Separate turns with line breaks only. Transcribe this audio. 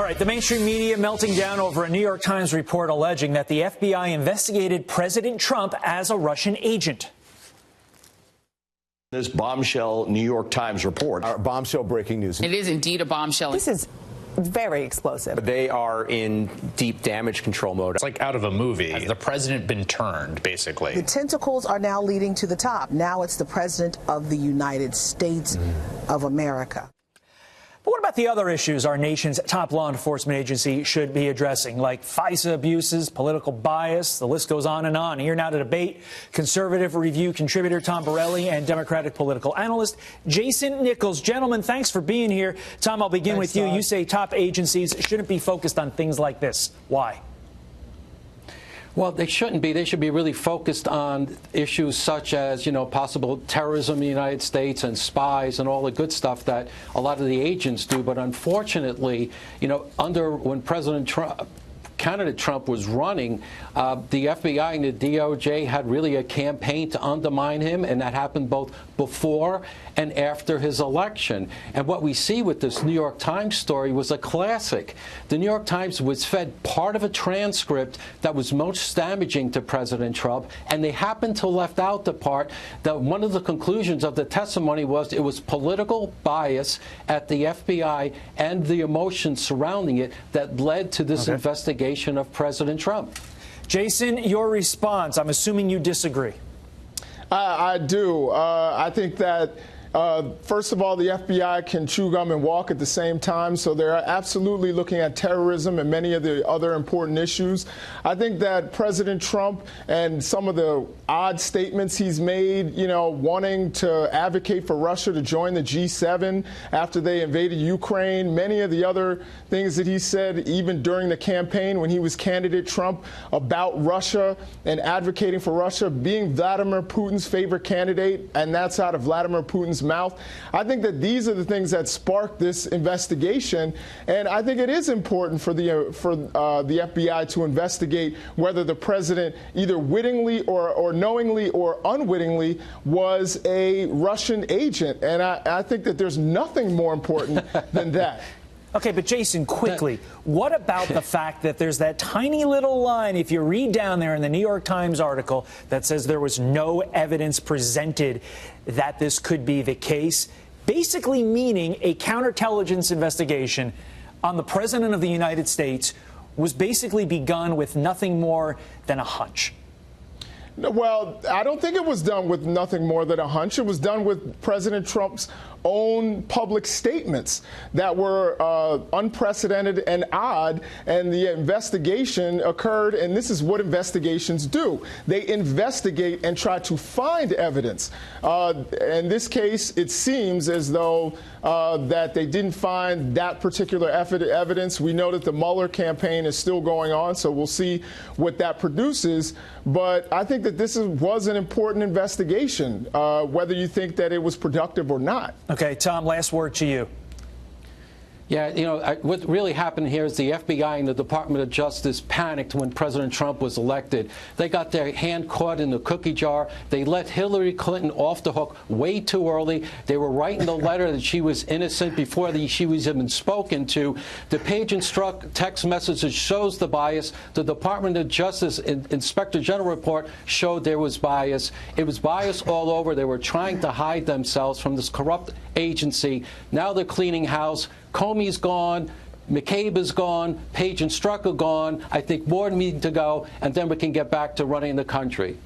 right, the mainstream media melting down over a New York Times report alleging that the FBI investigated President Trump as a Russian agent.
This bombshell New York Times report.
Our bombshell breaking news.
It is indeed a bombshell.
This is very explosive.
They are in deep damage control mode.
It's like out of a movie. Has the president been turned, basically?
The tentacles are now leading to the top. Now it's the president of the United States of America.
But what about the other issues our nation's top law enforcement agency should be addressing, like FISA abuses, political bias? The list goes on and on. Here now to debate, Conservative Review contributor Tom Borelli and Democratic political analyst Jason Nichols. Gentlemen, thanks for being here. Tom, I'll begin with you. You say top agencies shouldn't be focused on things like this. Why?
Well, they shouldn't be. They should be really focused on issues such as, possible terrorism in the United States and spies and all the good stuff that a lot of the agents do. But unfortunately, when candidate Trump was running, the FBI and the DOJ had really a campaign to undermine him, and that happened both before and after his election. And what we see with this New York Times story was a classic. The New York Times was fed part of a transcript that was most damaging to President Trump, and they happened to left out the part that one of the conclusions of the testimony was it was political bias at the FBI and the emotions surrounding it that led to this investigation of President Trump.
Jason, your response. I'm assuming you disagree.
I do. I think that, first of all, the FBI can chew gum and walk at the same time, so they're absolutely looking at terrorism and many of the other important issues. I think that President Trump and some of the odd statements he's made, wanting to advocate for Russia to join the G7 after they invaded Ukraine, many of the other things that he said even during the campaign when he was candidate Trump about Russia and advocating for Russia, being Vladimir Putin's favorite candidate, and that's out of Vladimir Putin's mouth. I think that these are the things that sparked this investigation, and I think it is important for the FBI to investigate whether the president either wittingly or knowingly or unwittingly was a Russian agent, and I think that there's nothing more important than that.
Okay, but Jason, quickly, what about the fact that there's that tiny little line, if you read down there in the New York Times article, that says there was no evidence presented that this could be the case, basically meaning a counterintelligence investigation on the President of the United States was basically begun with nothing more than a hunch?
Well, I don't think it was done with nothing more than a hunch. It was done with President Trump's own public statements that were unprecedented and odd, and the investigation occurred, and this is what investigations do. They investigate and try to find evidence. In this case, it seems as though that they didn't find that particular evidence. We know that the Mueller campaign is still going on, so we'll see what that produces. But I think that this was an important investigation, whether you think that it was productive or not.
Okay, Tom, last word to you.
Yeah, what really happened here is the FBI and the Department of Justice panicked when President Trump was elected. They got their hand caught in the cookie jar. They let Hillary Clinton off the hook way too early. They were writing the letter that she was innocent before she was even spoken to. The page and struck text messages shows the bias. The Department of Justice Inspector General report showed there was bias. It was bias all over. They were trying to hide themselves from this corrupt agency. Now they're cleaning house. Comey's gone, McCabe is gone, Page and Strzok are gone. I think more need to go, and then we can get back to running the country.